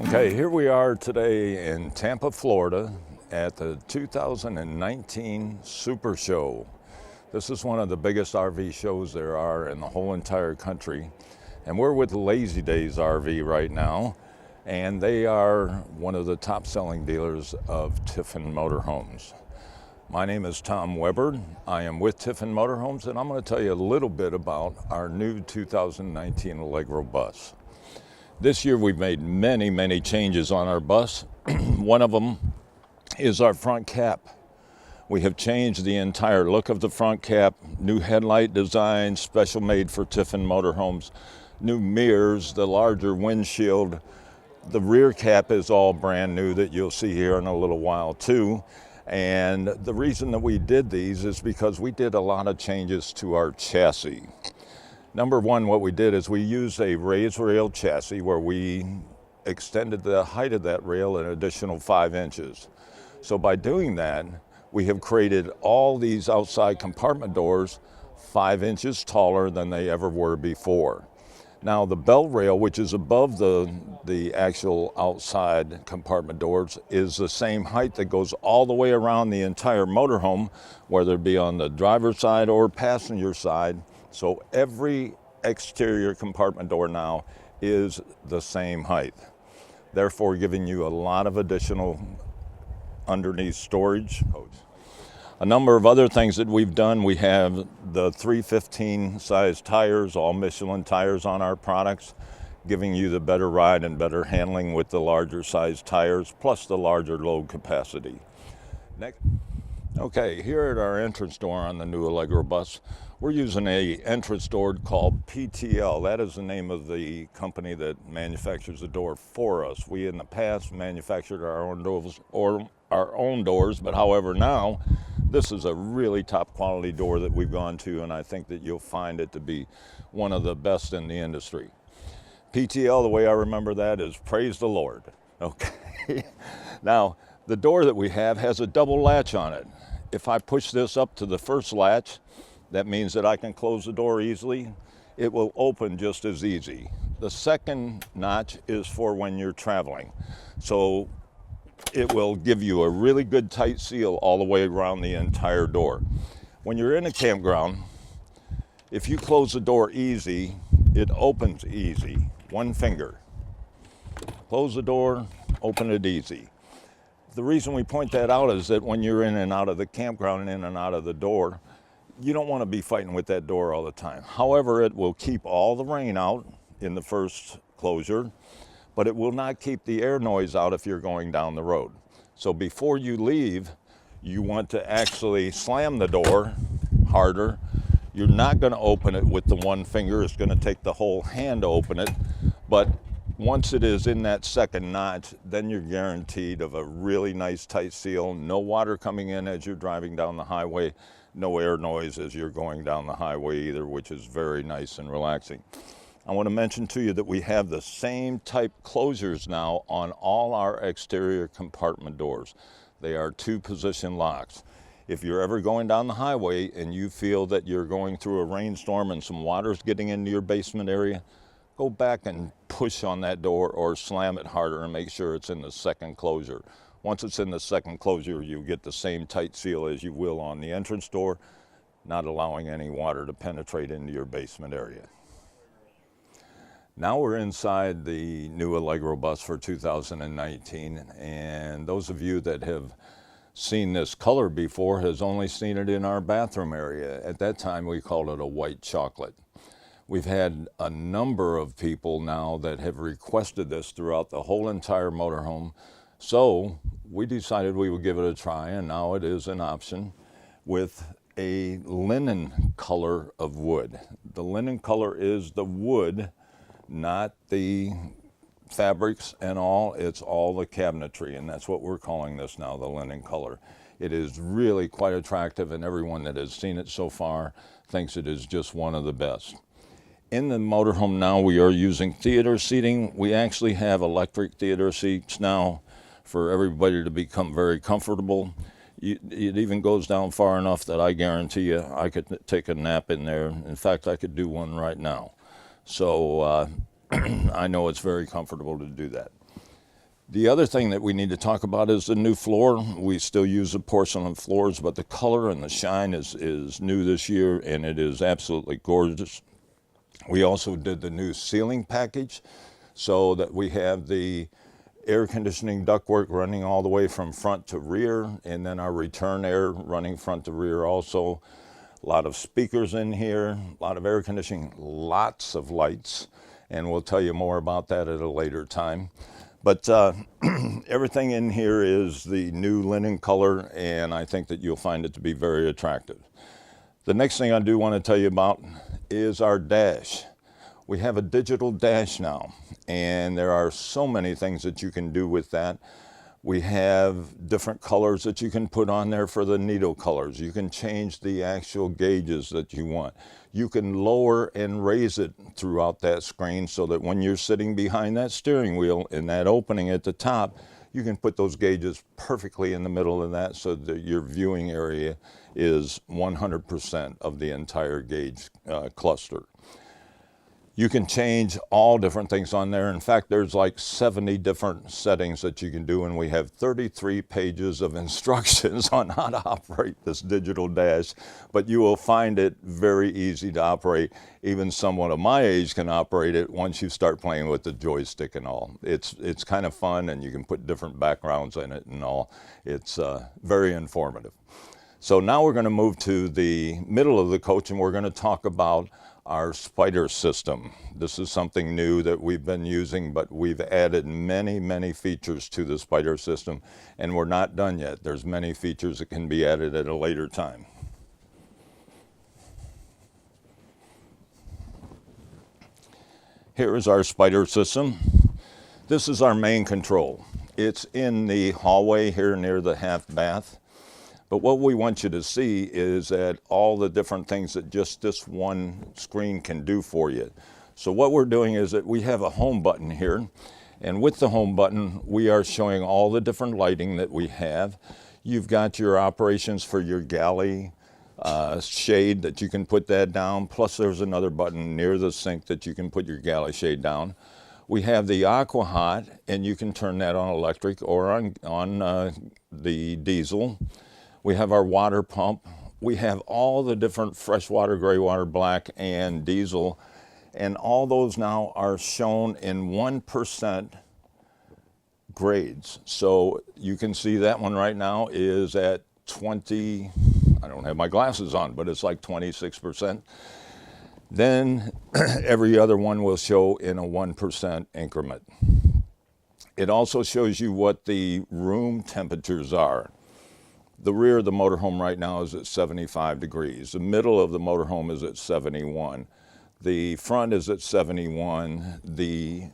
Okay, here we are today in Tampa, Florida at the 2019 SuperShow. This is one of the biggest RV shows there are in the whole entire country. And we're with Lazydays RV right now, and they are one of the top selling dealers of Tiffin Motorhomes. My name is Tom Weber. I am with Tiffin Motorhomes, and I'm going to tell you a little bit about our new 2019 Allegro bus. This year we've made many changes on our bus. One of them is our front cap. We have changed the entire look of the front cap, new headlight design, special made for Tiffin Motorhomes, new mirrors, the larger windshield. The rear cap is all brand new that you'll see here in a little while too. And the reason that we did these is because we did a lot of changes to our chassis. Number one, what we did is we used a raised rail chassis where we extended the height of that rail an additional 5 inches. So by doing that, we have created all these outside compartment doors 5 inches taller than they ever were before. Now the bell rail, which is above the actual outside compartment doors, is the same height that goes all the way around the entire motorhome, whether it be on the driver's side or passenger side. So every exterior compartment door now is the same height, therefore giving you a lot of additional underneath storage. A number of other things that we've done, we have the 315 size tires, all Michelin tires on our products, giving you the better ride and better handling with the larger size tires, plus the larger load capacity. Next. Okay, here at our entrance door on the new Allegro bus, we're using an entrance door called PTL. That is the name of the company that manufactures the door for us. We in the past manufactured our own doors, but however now, this is a really top quality door that we've gone to, and I think that you'll find it to be one of the best in the industry. PTL, the way I remember that is praise the Lord. Okay. Now, the door that we have has a double latch on it. If I push this up to the first latch, that means that I can close the door easily. It will open just as easy. The second notch is for when you're traveling. So it will give you a really good tight seal all the way around the entire door. When you're in a campground, if you close the door easy, it opens easy. One finger. Close the door, open it easy. The reason we point that out is that when you're in and out of the campground and in and out of the door, you don't want to be fighting with that door all the time. However, it will keep all the rain out in the first closure, but it will not keep the air noise out if you're going down the road. So before you leave, you want to actually slam the door harder. You're not going to open it with the one finger. It's going to take the whole hand to open it. But once it is in that second notch, then you're guaranteed of a really nice tight seal. No water coming in as you're driving down the highway. No air noise as you're going down the highway either, which is very nice and relaxing. I want to mention to you that we have the same type closures now on all our exterior compartment doors. They are 2-position locks. If you're ever going down the highway and you feel that you're going through a rainstorm and some water's getting into your basement area, go back and push on that door or slam it harder and make sure it's in the second closure. Once it's in the second closure, you get the same tight seal as you will on the entrance door, not allowing any water to penetrate into your basement area. Now we're inside the new Allegro bus for 2019, and those of you that have seen this color before has only seen it in our bathroom area. At that time, we called it a white chocolate. We've had a number of people now that have requested this throughout the whole entire motorhome. So we decided we would give it a try, and now it is an option with a linen color of wood. The linen color is the wood, not the fabrics and all. It's all the cabinetry, and that's what we're calling this now, the linen color. It is really quite attractive, and everyone that has seen it so far thinks it is just one of the best. In the motorhome now, we are using theater seating. We actually have electric theater seats now for everybody to become very comfortable. It even goes down far enough that I guarantee you I could take a nap in there. In fact, I could do one right now. So I know it's very comfortable to do that. The other thing that we need to talk about is the new floor. We still use the porcelain floors, but the color and the shine is new this year, and it is absolutely gorgeous. We also did the new ceiling package so that we have the air conditioning ductwork running all the way from front to rear, and then our return air running front to rear also. A lot of speakers in here, a lot of air conditioning, lots of lights, and we'll tell you more about that at a later time. But everything in here is the new linen color, and I think that you'll find it to be very attractive. The next thing I do want to tell you about is our dash. We have a digital dash now, and there are so many things that you can do with that. We have different colors that you can put on there for the needle colors. You can change the actual gauges that you want. You can lower and raise it throughout that screen so that when you're sitting behind that steering wheel in that opening at the top, you can put those gauges perfectly in the middle of that so that your viewing area is 100% of the entire gauge cluster. You can change all different things on there. In fact, there's like 70 different settings that you can do, and we have 33 pages of instructions on how to operate this digital dash, but you will find it very easy to operate. Even someone of my age can operate it once you start playing with the joystick and all. It's kind of fun, and you can put different backgrounds in it and all. It's very informative. So now we're going to move to the middle of the coach, and we're going to talk about our spider system. This is something new that we've been using, but we've added many, many features to the spider system, and we're not done yet. There's many features that can be added at a later time. Here is our spider system. This is our main control. It's in the hallway here near the half bath. But what we want you to see is that all the different things that just this one screen can do for you. So what we're doing is that we have a home button here, and with the home button, we are showing all the different lighting that we have. You've got your operations for your galley shade that you can put that down, plus there's another button near the sink that you can put your galley shade down. We have the Aqua Hot, and you can turn that on electric or on the diesel. We have our water pump. We have all the different freshwater, gray water, black, and diesel. And all those now are shown in 1% grades. So you can see that one right now is at 20, I don't have my glasses on, but it's like 26%. Then every other one will show in a 1% increment. It also shows you what the room temperatures are. The rear of the motorhome right now is at 75 degrees. The middle of the motorhome is at 71. The front is at 71. The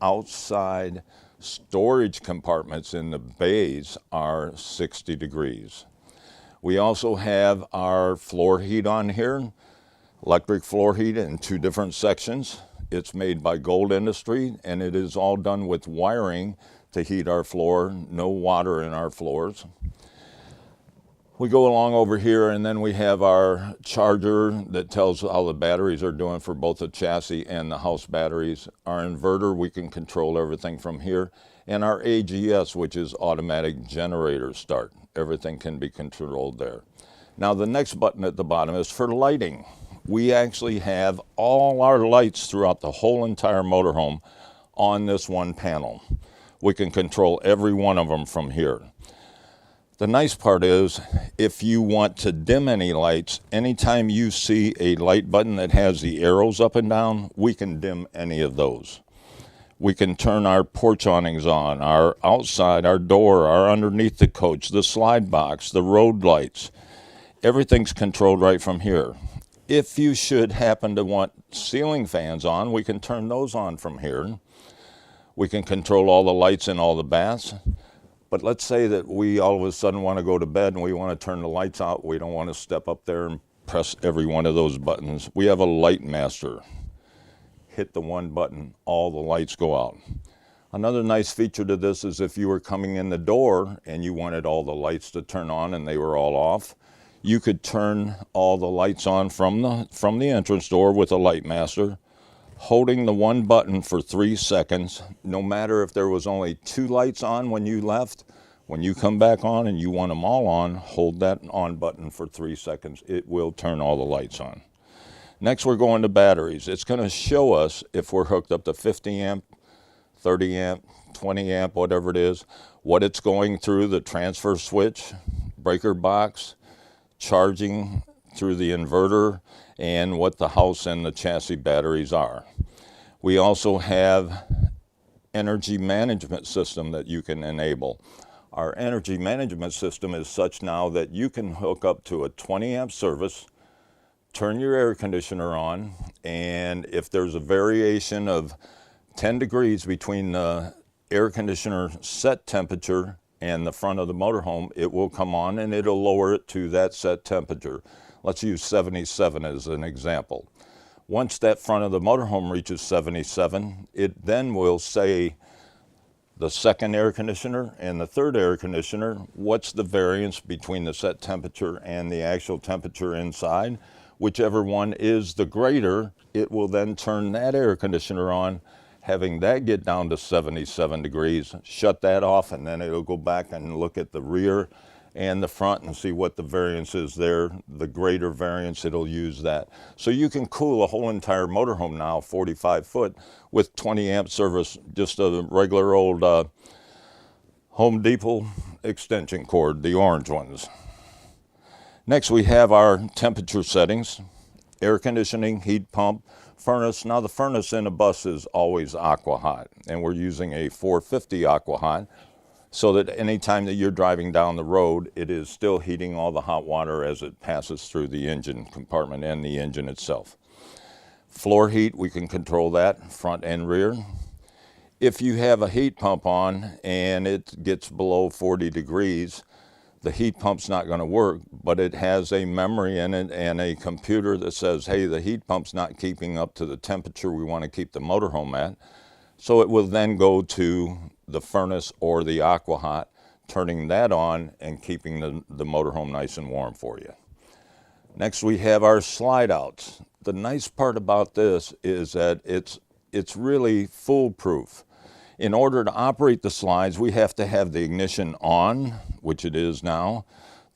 outside storage compartments in the bays are 60 degrees. We also have our floor heat on here, electric floor heat in 2 different sections. It's made by Gold Industry, and it is all done with wiring to heat our floor, no water in our floors. We go along over here, and then we have our charger that tells how the batteries are doing for both the chassis and the house batteries. Our inverter, we can control everything from here. And our AGS, which is automatic generator start. Everything can be controlled there. Now the next button at the bottom is for lighting. We actually have all our lights throughout the whole entire motorhome on this one panel. We can control every one of them from here. The nice part is, if you want to dim any lights, anytime you see a light button that has the arrows up and down, we can dim any of those. We can turn our porch awnings on, our outside, our door, our underneath the coach, the slide box, the road lights. Everything's controlled right from here. If you should happen to want ceiling fans on, we can turn those on from here. We can control all the lights in all the baths. But let's say that we all of a sudden want to go to bed and we want to turn the lights out. We don't want to step up there and press every one of those buttons. We have a light master. Hit the one button, all the lights go out. Another nice feature to this is if you were coming in the door and you wanted all the lights to turn on and they were all off, you could turn all the lights on from the entrance door with a light master, holding the one button for 3 seconds, no matter if there was only 2 lights on when you left, when you come back on and you want them all on, hold that on button for 3 seconds. It will turn all the lights on. Next, we're going to batteries. It's going to show us if we're hooked up to 50 amp, 30 amp, 20 amp, whatever it is, what it's going through the transfer switch, breaker box, charging through the inverter, and what the house and the chassis batteries are. We also have energy management system that you can enable. Our energy management system is such now that you can hook up to a 20 amp service, turn your air conditioner on, and if there's a variation of 10 degrees between the air conditioner set temperature and the front of the motorhome, it will come on and it'll lower it to that set temperature. Let's use 77 as an example. Once that front of the motorhome reaches 77, it then will say the second air conditioner and the third air conditioner, what's the variance between the set temperature and the actual temperature inside. Whichever one is the greater, it will then turn that air conditioner on, having that get down to 77 degrees, shut that off, and then it'll go back and look at the rear and the front and see what the variance is there. The greater variance, it'll use that. So you can cool a whole entire motorhome now, 45 foot, with 20 amp service, just a regular old Home Depot extension cord, the orange ones. Next, we have our temperature settings, air conditioning, heat pump, furnace. Now the furnace in a bus is always aqua hot, and we're using a 450 aqua hot, so that anytime that you're driving down the road, it is still heating all the hot water as it passes through the engine compartment and the engine itself. Floor heat, we can control that, front and rear. If you have a heat pump on and it gets below 40 degrees, the heat pump's not going to work, but it has a memory in it and a computer that says, hey, the heat pump's not keeping up to the temperature we want to keep the motorhome at. So it will then go to the furnace or the aqua hot, turning that on and keeping the motorhome nice and warm for you. Next, we have our slide outs. The nice part about this is that it's really foolproof. In order to operate the slides, we have to have the ignition on, which it is now,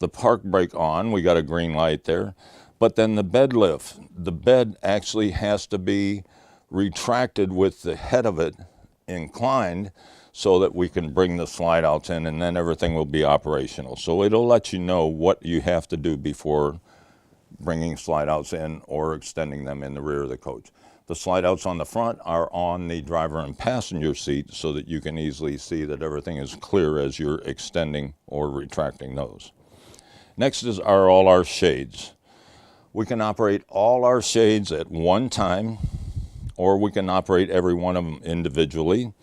the park brake on, we got a green light there, but then the bed lift. The bed actually has to be retracted with the head of it inclined so that we can bring the slide outs in, and then everything will be operational. So it'll let you know what you have to do before bringing slide outs in or extending them in the rear of the coach. The slide outs on the front are on the driver and passenger seat so that you can easily see that everything is clear as you're extending or retracting those. Next are all our shades. We can operate all our shades at one time, or we can operate every one of them individually.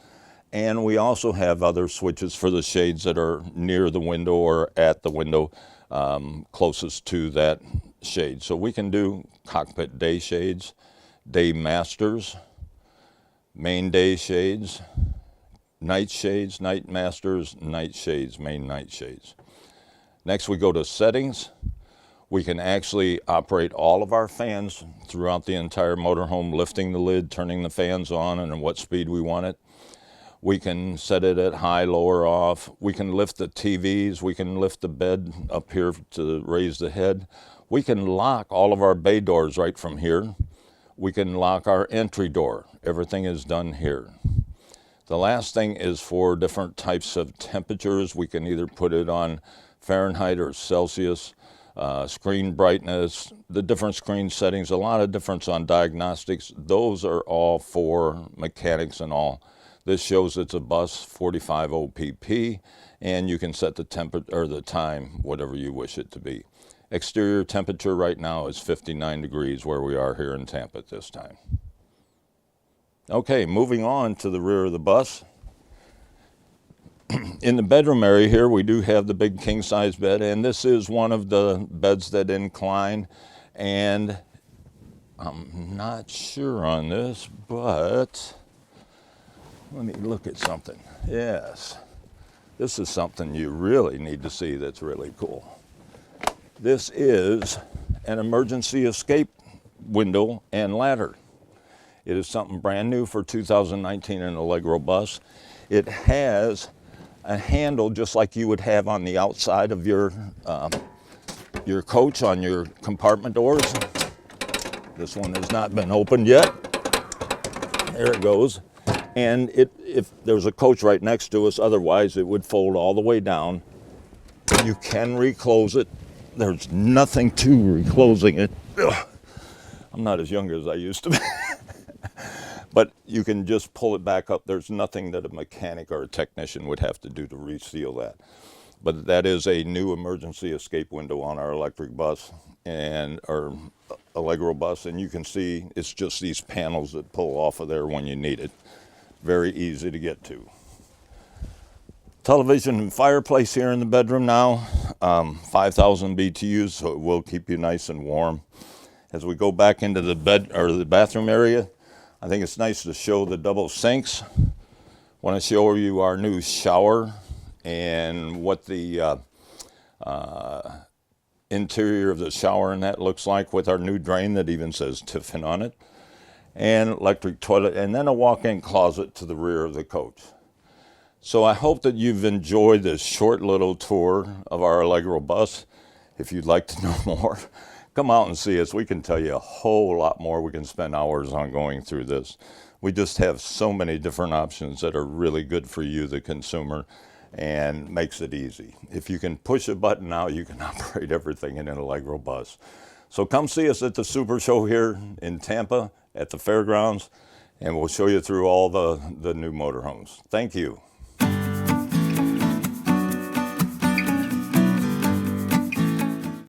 And we also have other switches for the shades that are near the window or at the window closest to that shade. So we can do cockpit day shades, day masters, main day shades, night masters, night shades, main night shades. Next we go to settings. We can actually operate all of our fans throughout the entire motorhome, lifting the lid, turning the fans on, and at what speed we want it. We can set it at high, low, or off. We can lift the TVs. We can lift the bed up here to raise the head. We can lock all of our bay doors right from here. We can lock our entry door. Everything is done here. The last thing is for different types of temperatures. We can either put it on Fahrenheit or Celsius, screen brightness, the different screen settings, a lot of difference on diagnostics. Those are all for mechanics and all. This shows it's a bus 45 OPP, and you can set the temperature or the time, whatever you wish it to be. Exterior temperature right now is 59 degrees where we are here in Tampa at this time. Okay, moving on to the rear of the bus. In the bedroom area here, we do have the big king-size bed, and this is one of the beds that incline. And I'm not sure on this, but let me look at something. Yes, this is something you really need to see that's really cool. This is an emergency escape window and ladder. It is something brand new for 2019 in Allegro bus. It has a handle just like you would have on the outside of your coach on your compartment doors. This one has not been opened yet. There it goes. And if there's a coach right next to us, otherwise it would fold all the way down. You can reclose it. There's nothing to reclosing it. Ugh. I'm not as young as I used to be. But you can just pull it back up. There's nothing that a mechanic or a technician would have to do to reseal that. But that is a new emergency escape window on our electric bus and our Allegro bus. And you can see it's just these panels that pull off of there when you need it. Very easy to get to. Television and fireplace here in the bedroom now. 5,000 BTUs, so it will keep you nice and warm. As we go back into the bed or the bathroom area, I think it's nice to show the double sinks. Want to show you our new shower and what the interior of the shower and that looks like with our new drain that even says Tiffin on it, and electric toilet, and then a walk-in closet to the rear of the coach. So I hope that you've enjoyed this short little tour of our Allegro bus. If you'd like to know more, come out and see us. We can tell you a whole lot more. We can spend hours on going through this. We just have so many different options that are really good for you, the consumer, and makes it easy. If you can push a button now, you can operate everything in an Allegro bus. So come see us at the SuperShow here in Tampa at the fairgrounds, and we'll show you through all the new motorhomes. Thank you.